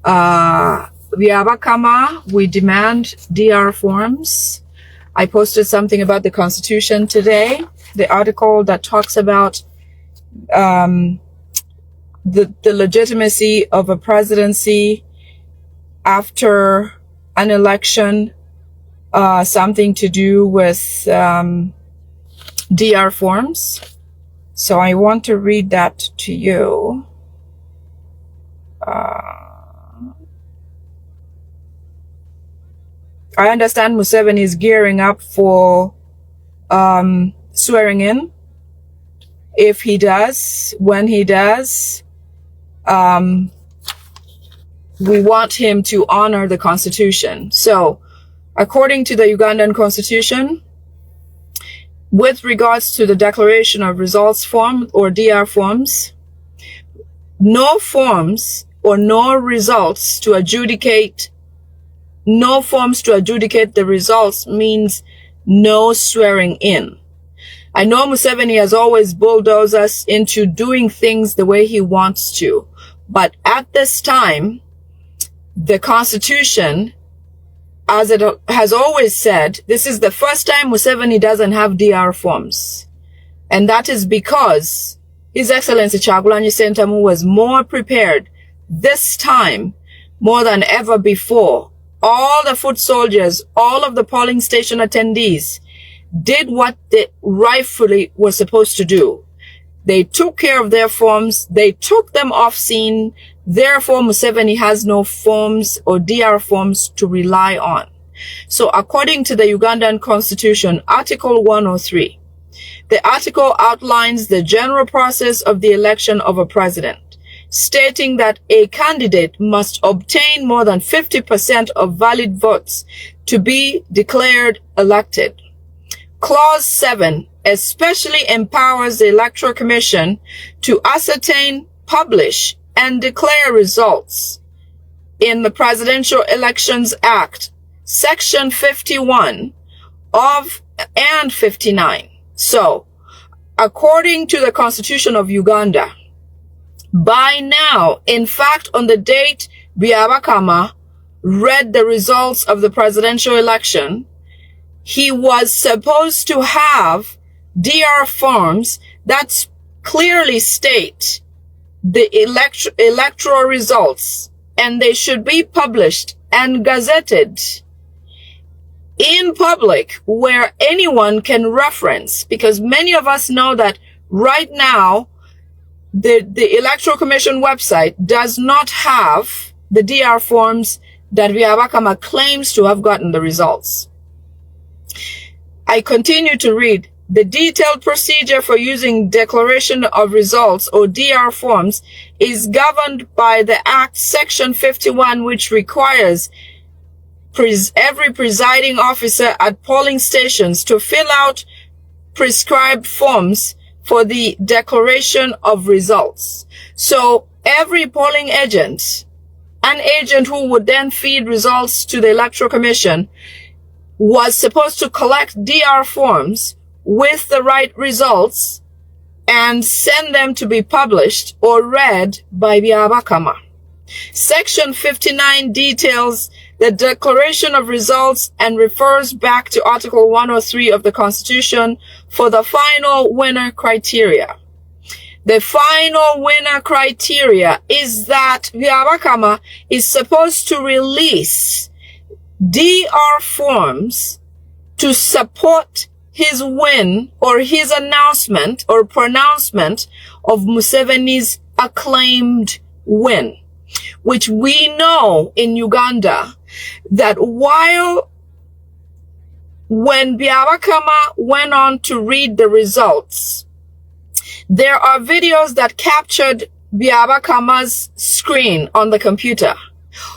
Byabakama, we demand DR forms. I posted something about the Constitution today, the article that talks about the legitimacy of a presidency after an election, something to do with DR forms. So I want to read that to you. I understand Museveni is gearing up for swearing in. If he does, when he does, we want him to honor the Constitution. So, according to the Ugandan Constitution, with regards to the Declaration of Results form or DR forms, no forms or no results to adjudicate the results means no swearing in. I know Museveni has always bulldozed us into doing things the way he wants to, but at this time, the Constitution, as it has always said, this is the first time Museveni doesn't have DR forms. And that is because His Excellency Kyagulanyi Ssentamu was more prepared this time more than ever before. All the foot soldiers, all of the polling station attendees did what they rightfully were supposed to do. They took care of their forms. They took them off scene. Therefore, Museveni has no forms or DR forms to rely on. So according to the Ugandan Constitution, Article 103, the article outlines the general process of the election of a president, stating that a candidate must obtain more than 50% of valid votes to be declared elected. Clause 7 especially empowers the Electoral Commission to ascertain, publish, and declare results. In the Presidential Elections Act, Section 51 and 59. So, according to the Constitution of Uganda, by now, in fact, on the date Byabakama read the results of the presidential election, he was supposed to have DR forms that clearly state the electoral results, and they should be published and gazetted in public where anyone can reference, because many of us know that right now the Electoral Commission website does not have the DR forms that Byabakama claims to have gotten the results. I continue to read. The detailed procedure for using Declaration of Results or DR forms is governed by the Act Section 51, which requires every presiding officer at polling stations to fill out prescribed forms for the Declaration of Results. So every polling agent, an agent who would then feed results to the Electoral Commission, was supposed to collect DR forms with the right results and send them to be published or read by Byabakama. Section 59 details the Declaration of Results and refers back to Article 103 of the Constitution for the final winner criteria. The final winner criteria is that Byabakama is supposed to release DR forms to support his win or his announcement or pronouncement of Museveni's acclaimed win, which we know in Uganda that when Byabakama went on to read the results, there are videos that captured Byabakama's screen on the computer,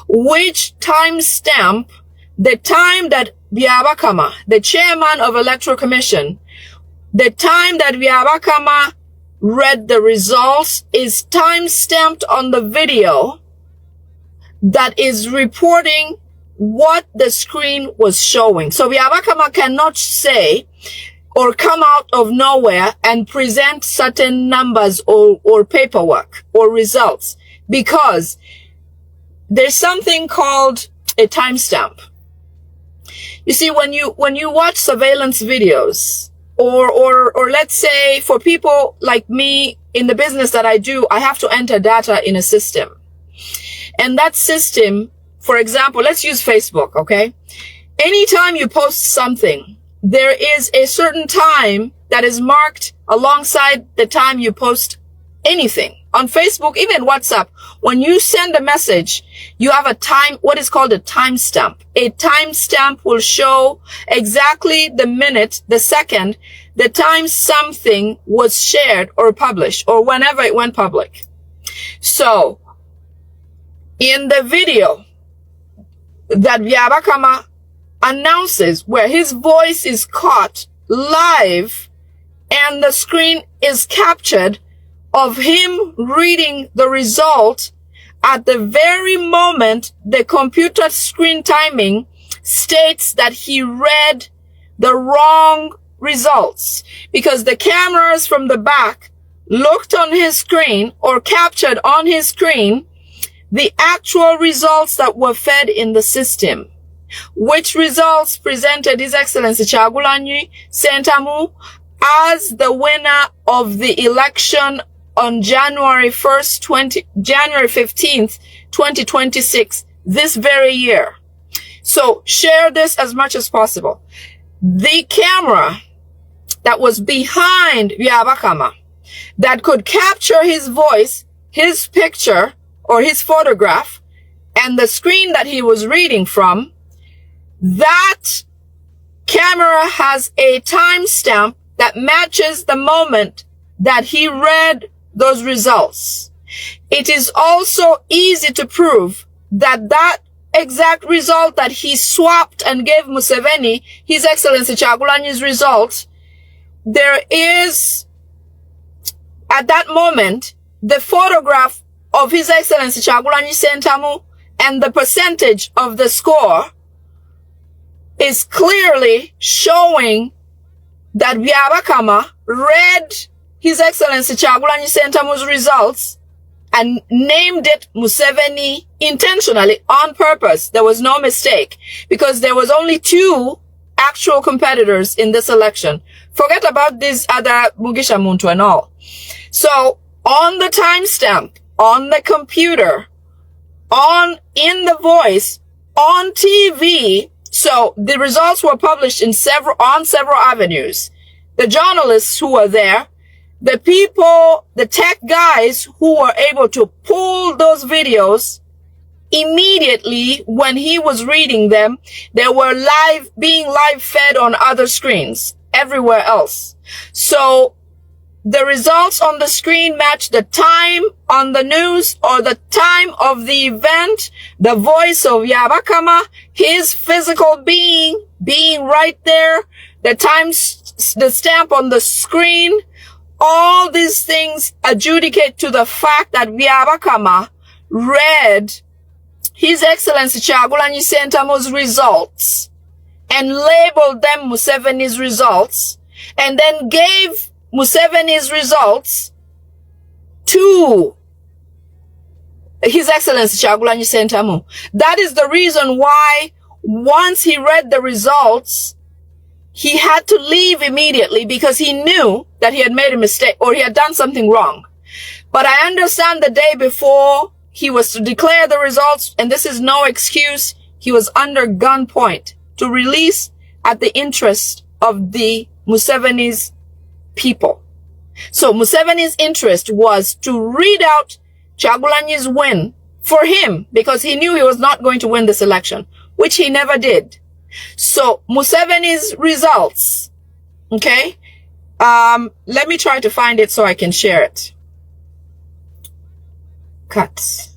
which timestamp the time that Byabakama, the chairman of Electoral Commission, the time that Byabakama read the results is time-stamped on the video that is reporting what the screen was showing. So Byabakama cannot say or come out of nowhere and present certain numbers or paperwork or results, because there's something called a timestamp. You see, when you watch surveillance videos, or let's say for people like me in the business that I do, I have to enter data in a system. And that system, for example, let's use Facebook, okay? Anytime you post something, there is a certain time that is marked alongside the time you post anything. On Facebook, even WhatsApp, when you send a message, you have a time, what is called a timestamp. A timestamp will show exactly the minute, the second, the time something was shared or published, or whenever it went public. So, in the video that Byabakama announces, where his voice is caught live and the screen is captured of him reading the result, at the very moment the computer screen timing states that he read the wrong results, because the cameras from the back looked on his screen or captured on his screen the actual results that were fed in the system, which results presented His Excellency Kyagulanyi Ssentamu as the winner of the election on January 15th, 2026, this very year. So share this as much as possible. The camera that was behind Byabakama that could capture his voice, his picture, or his photograph, and the screen that he was reading from, that camera has a timestamp that matches the moment that he read those results. It is also easy to prove that that exact result that he swapped and gave Museveni, His Excellency Kyagulanyi's result, there is, at that moment, the photograph of His Excellency Kyagulanyi Ssentamu and the percentage of the score is clearly showing that Byabakama read His Excellency Kyagulanyi Ssentamu's results and named it Museveni intentionally, on purpose. There was no mistake, because there was only two actual competitors in this election. Forget about this other Mugisha Muntu and all. So on the timestamp, on the computer, in the voice, on TV, so the results were published on several avenues. The journalists who were there, the people, the tech guys who were able to pull those videos immediately when he was reading them, they were being live fed on other screens everywhere else. So the results on the screen match the time on the news or the time of the event, the voice of Byabakama, his physical being right there, the stamp on the screen. All these things adjudicate to the fact that Byabakama read His Excellency Kyagulanyi Ssentamu's results and labeled them Museveni's results, and then gave Museveni's results to His Excellency Kyagulanyi Ssentamu. That is the reason why once he read the results, he had to leave immediately, because he knew that he had made a mistake or he had done something wrong. But I understand the day before he was to declare the results, and this is no excuse, he was under gunpoint to release at the interest of the Museveni's people. So Museveni's interest was to read out Kyagulanyi's win for him, because he knew he was not going to win this election, which he never did. So Museveni's results, okay, let me try to find it so I can share it. Cuts.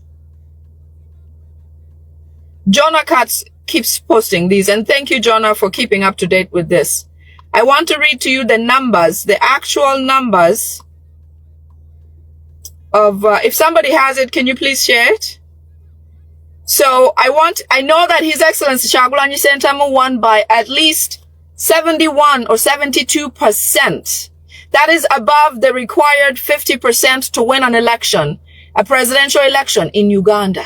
Jonah Cuts keeps posting these, and thank you, Jonah, for keeping up to date with this. I want to read to you the numbers, the actual numbers of, if somebody has it, can you please share it? So I know that His Excellency Kyagulanyi Ssentamu won by at least 71 or 72%. That is above the required 50% to win an election, a presidential election in Uganda.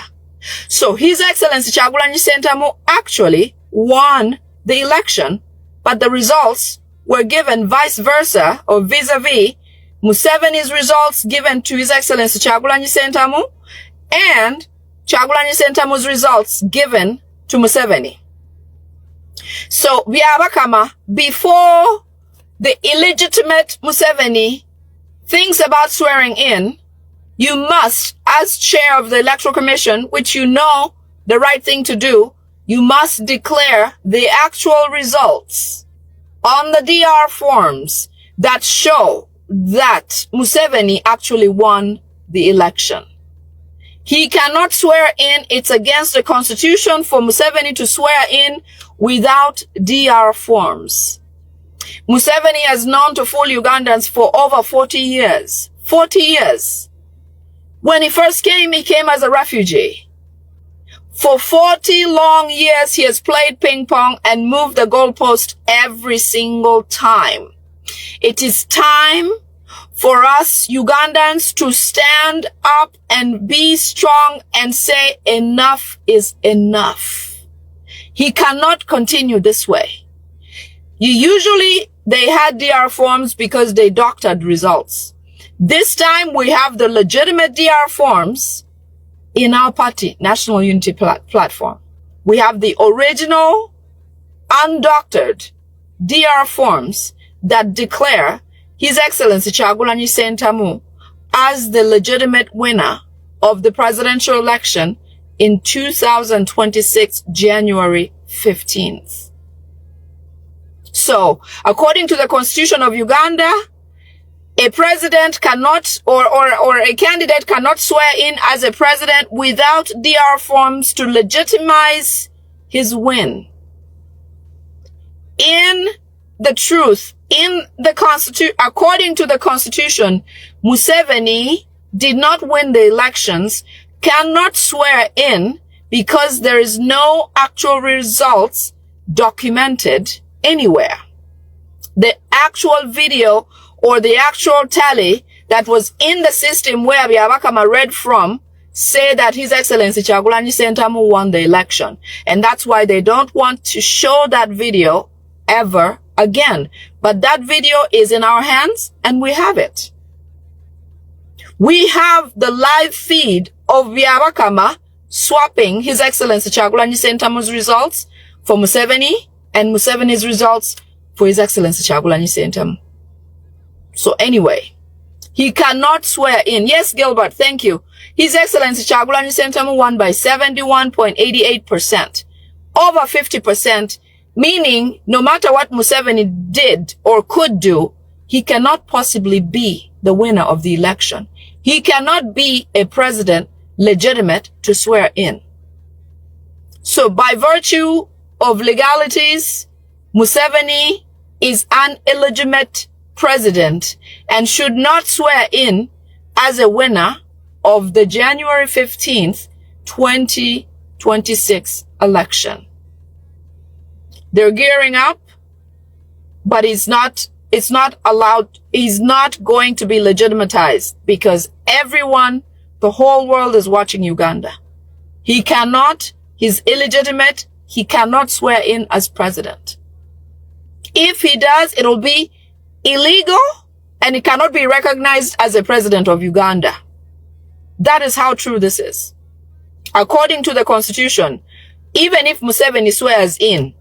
So His Excellency Kyagulanyi Ssentamu actually won the election, but the results were given vice versa, or vis-a-vis Museveni's results given to His Excellency Kyagulanyi Ssentamu and Kyagulanyi Ssentamu's results given to Museveni. So Byabakama, before the illegitimate Museveni thinks about swearing in, you must, as chair of the Electoral Commission, which you know the right thing to do, you must declare the actual results on the DR forms that show that Museveni actually won the election. He cannot swear in. It's against the Constitution for Museveni to swear in without DR forms. Museveni has known to fool Ugandans for over 40 years. 40 years. When he first came, he came as a refugee. For 40 long years, he has played ping pong and moved the goalpost every single time. It is time for us Ugandans to stand up and be strong and say enough is enough. He cannot continue this way. They had DR forms because they doctored results. This time we have the legitimate DR forms in our party, National Unity Platform. We have the original, undoctored DR forms that declare His Excellency Kyagulanyi Ssentamu as the legitimate winner of the presidential election in 2026, January 15th. So, according to the Constitution of Uganda, a president cannot, or a candidate cannot swear in as a president without DR forms to legitimize his win. According to the Constitution, Museveni did not win the elections, cannot swear in because there is no actual results documented anywhere. The actual video or the actual tally that was in the system where Byabakama read from say that His Excellency Kyagulanyi Ssentamu won the election. And that's why they don't want to show that video ever again. But that video is in our hands and we have it. We have the live feed of Byabakama swapping His Excellency Kyagulanyi Ssentamu's results for Museveni and Museveni's results for His Excellency Kyagulanyi Ssentamu. So anyway, he cannot swear in. Yes, Gilbert, thank you. His Excellency Kyagulanyi Ssentamu won by 71.88%. Over 50%, meaning no matter what Museveni did or could do, he cannot possibly be the winner of the election. He cannot be a president legitimate to swear in. So by virtue of legalities, Museveni is an illegitimate president and should not swear in as a winner of the January 15th, 2026 election. They're gearing up, but it's not allowed. He's not going to be legitimatized because everyone, the whole world is watching Uganda. He's illegitimate. He cannot swear in as president. If he does, it'll be illegal and he cannot be recognized as a president of Uganda. That is how true this is. According to the Constitution, even if Museveni swears in,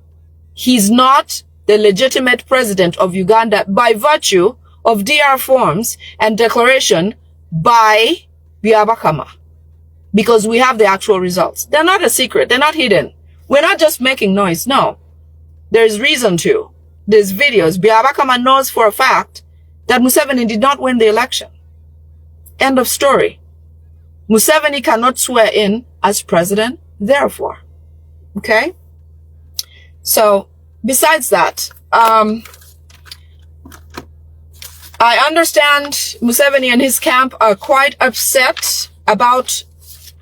he's not the legitimate president of Uganda by virtue of DR forms and declaration by Byabakama. Because we have the actual results. They're not a secret. They're not hidden. We're not just making noise. No. There's reason to. There's videos. Byabakama knows for a fact that Museveni did not win the election. End of story. Museveni cannot swear in as president, therefore. Okay? So, besides that, I understand Museveni and his camp are quite upset about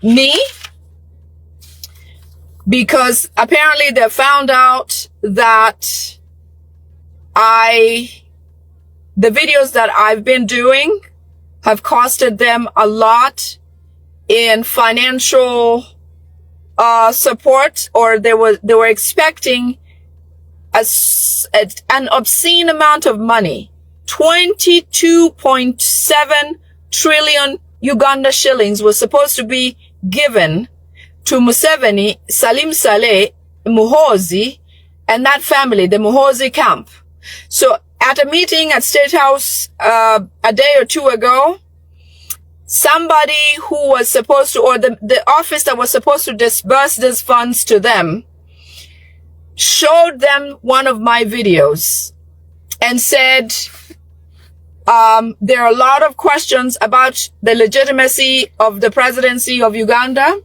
me because apparently they found out that the videos that I've been doing have costed them a lot in financial support, or they were expecting an obscene amount of money. 22.7 trillion Uganda shillings was supposed to be given to Museveni, Salim Saleh, Muhoozi, and that family, the Muhoozi camp. So at a meeting at State House a day or two ago, somebody who was supposed to, or the office that was supposed to disburse these funds to them, showed them one of my videos and said, there are a lot of questions about the legitimacy of the presidency of Uganda.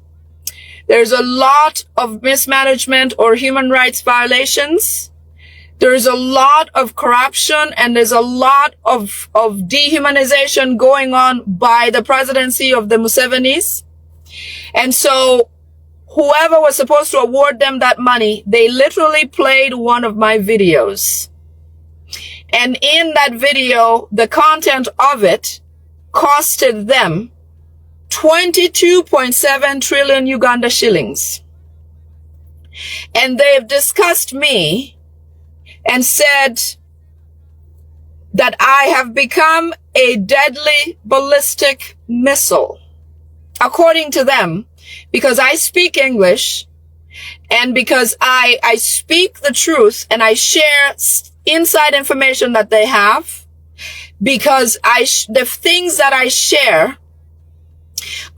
There's a lot of mismanagement or human rights violations. There's a lot of corruption, and there's a lot of dehumanization going on by the presidency of the Musevenis. And so whoever was supposed to award them that money, they literally played one of my videos. And in that video, the content of it costed them 22.7 trillion Uganda shillings. And they've discussed me and said that I have become a deadly ballistic missile, according to them, because I speak English and because I speak the truth and I share inside information that they have, because the things that I share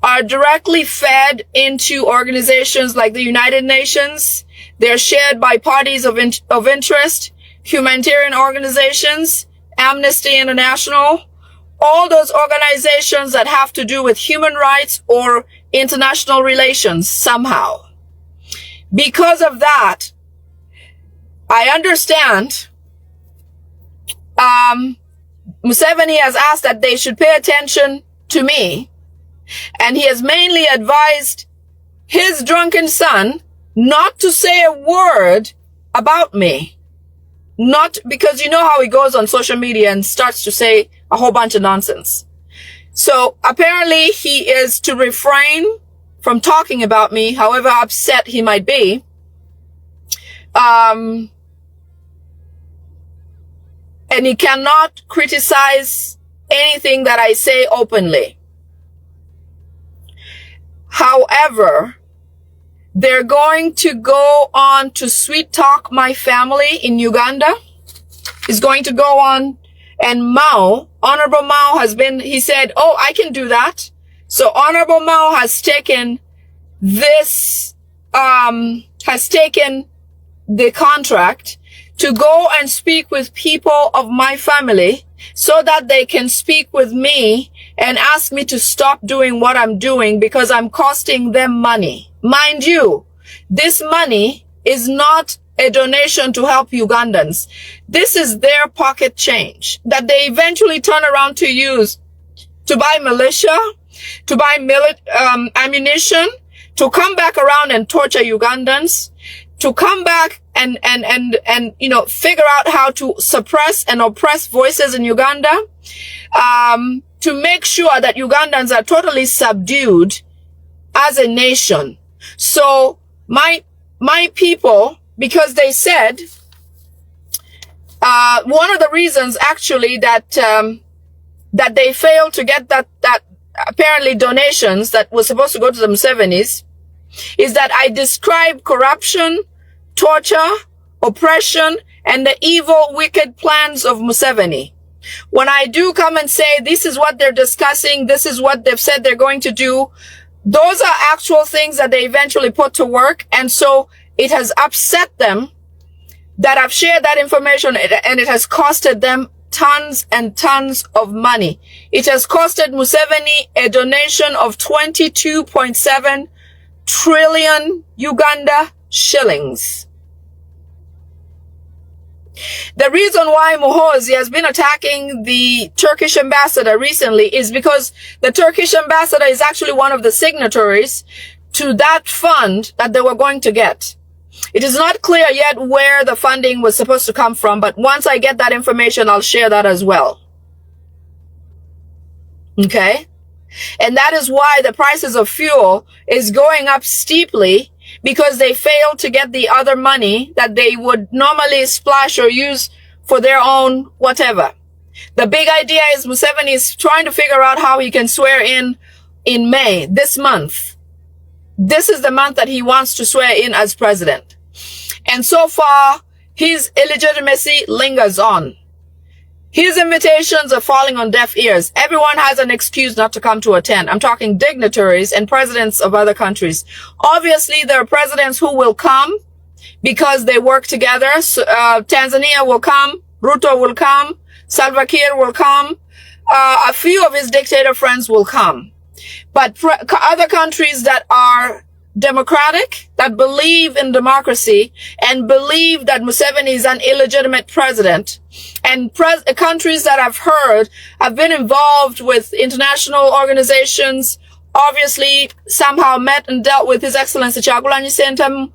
are directly fed into organizations like the United Nations. They're shared by parties of interest, humanitarian organizations, Amnesty International, all those organizations that have to do with human rights or international relations somehow. Because of that, I understand Museveni has asked that they should pay attention to me, and he has mainly advised his drunken son not to say a word about me. Not because you know how he goes on social media and starts to say a whole bunch of nonsense. So apparently he is to refrain from talking about me, however upset he might be. And he cannot criticize anything that I say openly. However, they're going to go on to sweet talk my family in Uganda. He's going to go on, and Mao, Honorable Mao he said, oh, I can do that. So Honorable Mao has taken this, has taken the contract to go and speak with people of my family so that they can speak with me and ask me to stop doing what I'm doing because I'm costing them money. Mind you, this money is not a donation to help Ugandans. This is their pocket change that they eventually turn around to use to buy militia, to buy ammunition, to come back around and torture Ugandans, to come back and you know, figure out how to suppress and oppress voices in Uganda, to make sure that Ugandans are totally subdued as a nation. So my people, because they said, one of the reasons actually that they failed to get that apparently donations that was supposed to go to the Musevenis is that I describe corruption, torture, oppression, and the evil, wicked plans of Museveni. When I do come and say, this is what they're discussing, this is what they've said they're going to do, those are actual things that they eventually put to work. And so it has upset them that I've shared that information, and it has costed them tons and tons of money. It has costed Museveni a donation of 22.7 trillion Uganda shillings. The reason why Muhoozi has been attacking the Turkish ambassador recently is because the Turkish ambassador is actually one of the signatories to that fund that they were going to get. It is not clear yet where the funding was supposed to come from, but once I get that information, I'll share that as well. Okay? And that is why the prices of fuel is going up steeply, because they failed to get the other money that they would normally splash or use for their own whatever. The big idea is Museveni is trying to figure out how he can swear in May, this month. This is the month that he wants to swear in as president. And so far, his illegitimacy lingers on. His invitations are falling on deaf ears. Everyone has an excuse not to come to attend. I'm talking dignitaries and presidents of other countries. Obviously, there are presidents who will come because they work together. Tanzania will come. Ruto will come. Salva Kiir will come. A few of his dictator friends will come. But other countries that are democratic, that believe in democracy and believe that Museveni is an illegitimate president, and countries that have been involved with international organizations, obviously somehow met and dealt with His Excellency Kyagulanyi Ssentamu,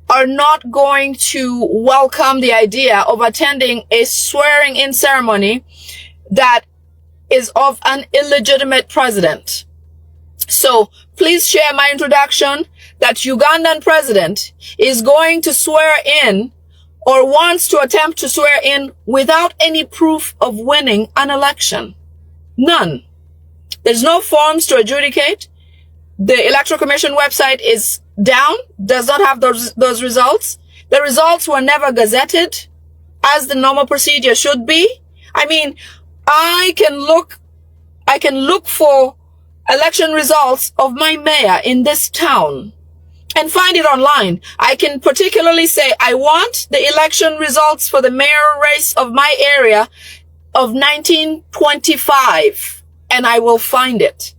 are not going to welcome the idea of attending a swearing-in ceremony that is of an illegitimate president. So please share my introduction that Ugandan president is going to swear in or wants to attempt to swear in without any proof of winning an election. None. There's no forms to adjudicate. The Electoral Commission website is down, does not have those results. The results were never gazetted as the normal procedure should be. I mean, I can look for election results of my mayor in this town and find it online. I can particularly say, I want the election results for the mayor race of my area of 1925, and I will find it.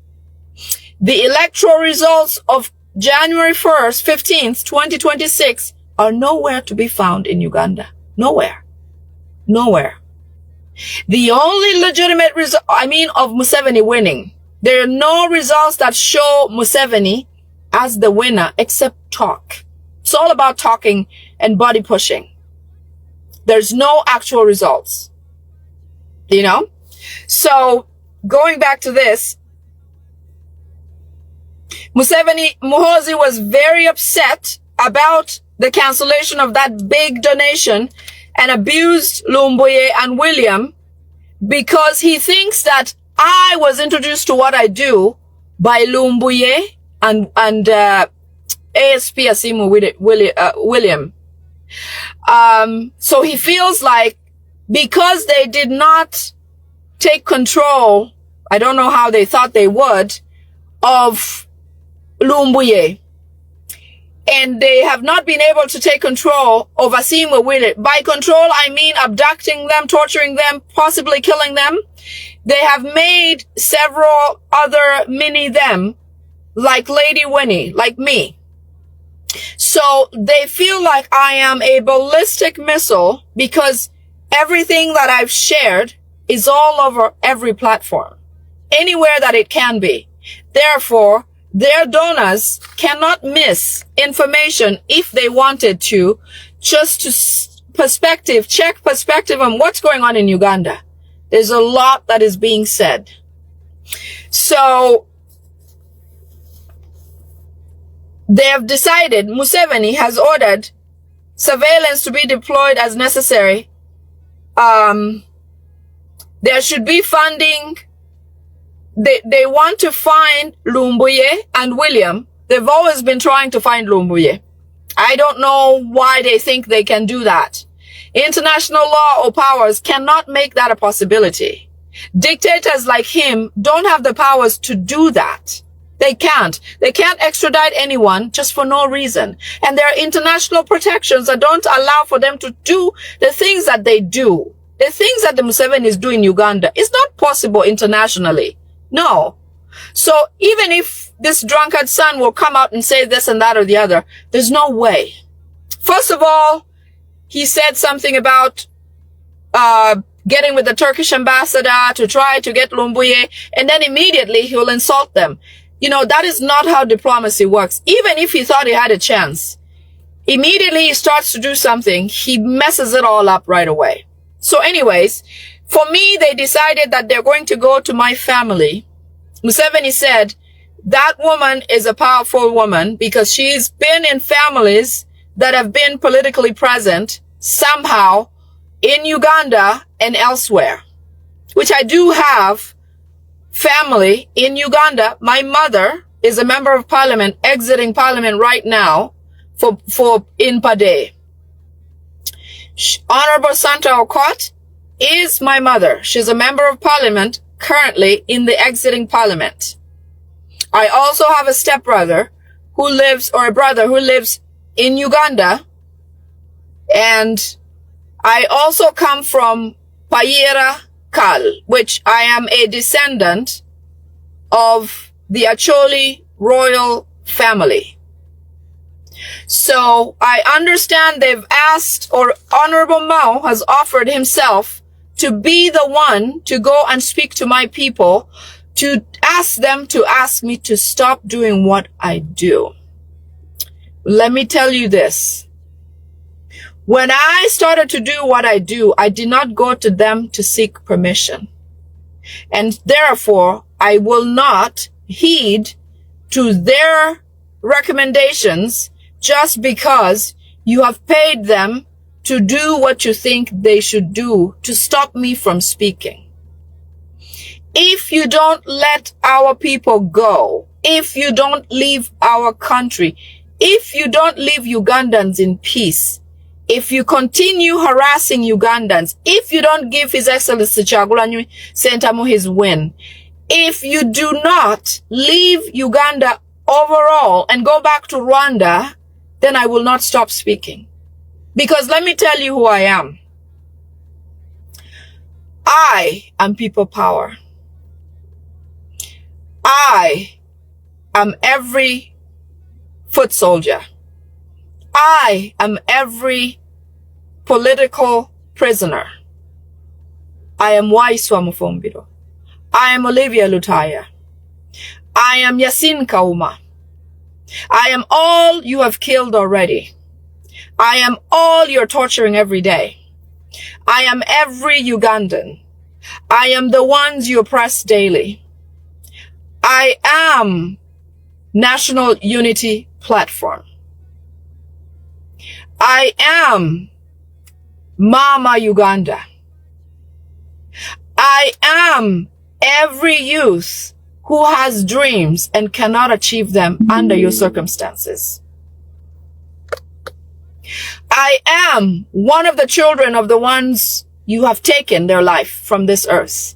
The electoral results of January 1st, 15th, 2026 are nowhere to be found in Uganda. Nowhere. Nowhere. The only legitimate result, of Museveni winning, there are no results that show Museveni as the winner except talk. It's all about talking and body pushing. There's no actual results. So going back to this, Muhoozi was very upset about the cancellation of that big donation and abused Lumbuye and William because he thinks that I was introduced to what I do by Lumbuye and ASP Asimu William. So he feels like because they did not take control, I don't know how they thought they would, of Lumbuye, and they have not been able to take control of Asimu William. By control, I mean abducting them, torturing them, possibly killing them. They have made several other mini them, like Lady Winnie, like me. So they feel like I am a ballistic missile because everything that I've shared is all over every platform, anywhere that it can be. Therefore, their donors cannot miss information if they wanted to, just to check perspective on what's going on in Uganda. There's a lot that is being said. So they have decided, Museveni has ordered surveillance to be deployed as necessary. There should be funding. They want to find Lumbuye and William. They've always been trying to find Lumbuye. I don't know why they think they can do that. International law or powers cannot make that a possibility. Dictators like him don't have the powers to do that. They can't. They can't extradite anyone just for no reason. And there are international protections that don't allow for them to do the things that they do. The things that the Museveni is doing in Uganda is not possible internationally. No. So even if this drunkard son will come out and say this and that or the other, there's no way. First of all, he said something about getting with the Turkish ambassador to try to get Lumbuye, and then immediately he will insult them. That is not how diplomacy works. Even if he thought he had a chance, immediately he starts to do something, he messes it all up right away. So anyways, for me, they decided that they're going to go to my family. Museveni said That woman is a powerful woman because she's been in families that have been politically present somehow in Uganda and elsewhere, which I do have family in Uganda. My mother is a member of parliament, exiting parliament right now for in Pade. Honorable Santa Okot is my mother. She's a member of parliament currently in the exiting parliament. I also have a stepbrother who lives, or a brother who lives in Uganda. And I also come from Payera Kal, which I am a descendant of the Acholi royal family. So I understand they've asked, or Honorable Mao has offered himself to be the one to go and speak to my people, to ask them to ask me to stop doing what I do. Let me tell you this. When I started to do what I do, I did not go to them to seek permission. And therefore, I will not heed to their recommendations just because you have paid them to do what you think they should do to stop me from speaking. If you don't let our people go, if you don't leave our country, if you don't leave Ugandans in peace, if you continue harassing Ugandans, if you don't give His Excellency Kyagulanyi Ssentamu his win, if you do not leave Uganda overall and go back to Rwanda, then I will not stop speaking. Because let me tell you who I am. I am people power. I am every foot soldier. I am every political prisoner. I am Waiswa Mufumbiro. I am Olivia Lutaya. I am Yasin Kauma. I am all you have killed already. I am all you're torturing every day. I am every Ugandan. I am the ones you oppress daily. I am National Unity Platform. I am Mama Uganda. I am every youth who has dreams and cannot achieve them under your circumstances. I am one of the children of the ones you have taken their life from this earth.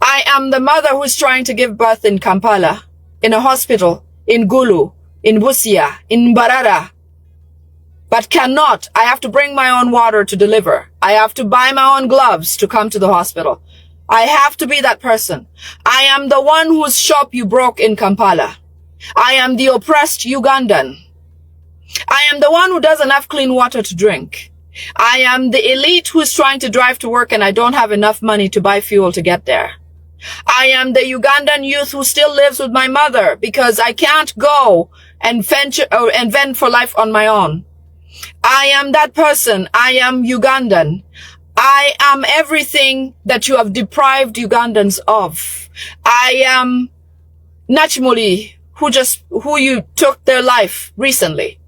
I am the mother who's trying to give birth in Kampala, in a hospital, in Gulu, in Busia, in Mbarara, but cannot. I have to bring my own water to deliver. I have to buy my own gloves to come to the hospital. I have to be that person. I am the one whose shop you broke in Kampala. I am the oppressed Ugandan. I am the one who doesn't have clean water to drink. I am the elite who's trying to drive to work and I don't have enough money to buy fuel to get there. I am the Ugandan youth who still lives with my mother because I can't go and fend for life on my own. I am that person. I am Ugandan. I am everything that you have deprived Ugandans of. I am Nachimuli, who you took their life recently.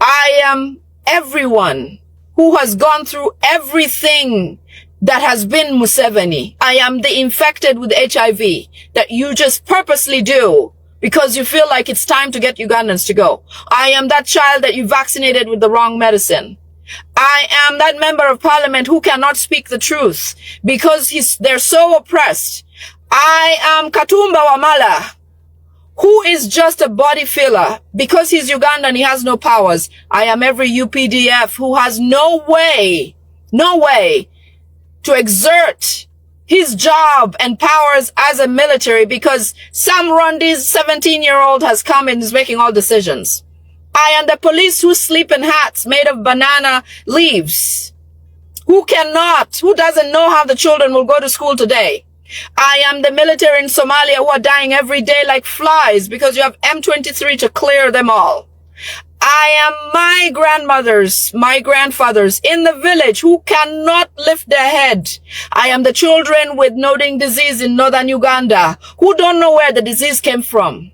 I am everyone who has gone through everything that has been Museveni. I am the infected with HIV that you just purposely do because you feel like it's time to get Ugandans to go. I am that child that you vaccinated with the wrong medicine. I am that member of parliament who cannot speak the truth because they're so oppressed. I am Katumba Wamala, who is just a body filler because he's Ugandan, he has no powers. I am every UPDF who has no way to exert his job and powers as a military because some Rundi's 17-year-old has come and is making all decisions. I am the police who sleep in hats made of banana leaves, who doesn't know how the children will go to school today. I am the military in Somalia who are dying every day like flies because you have M23 to clear them all. I am my grandmothers, my grandfathers in the village who cannot lift their head. I am the children with nodding disease in northern Uganda who don't know where the disease came from.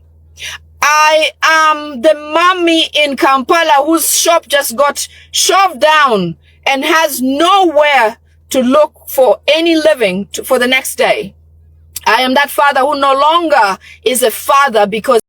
I am the mommy in Kampala whose shop just got shoved down and has nowhere to look for any living for the next day. I am that father who no longer is a father because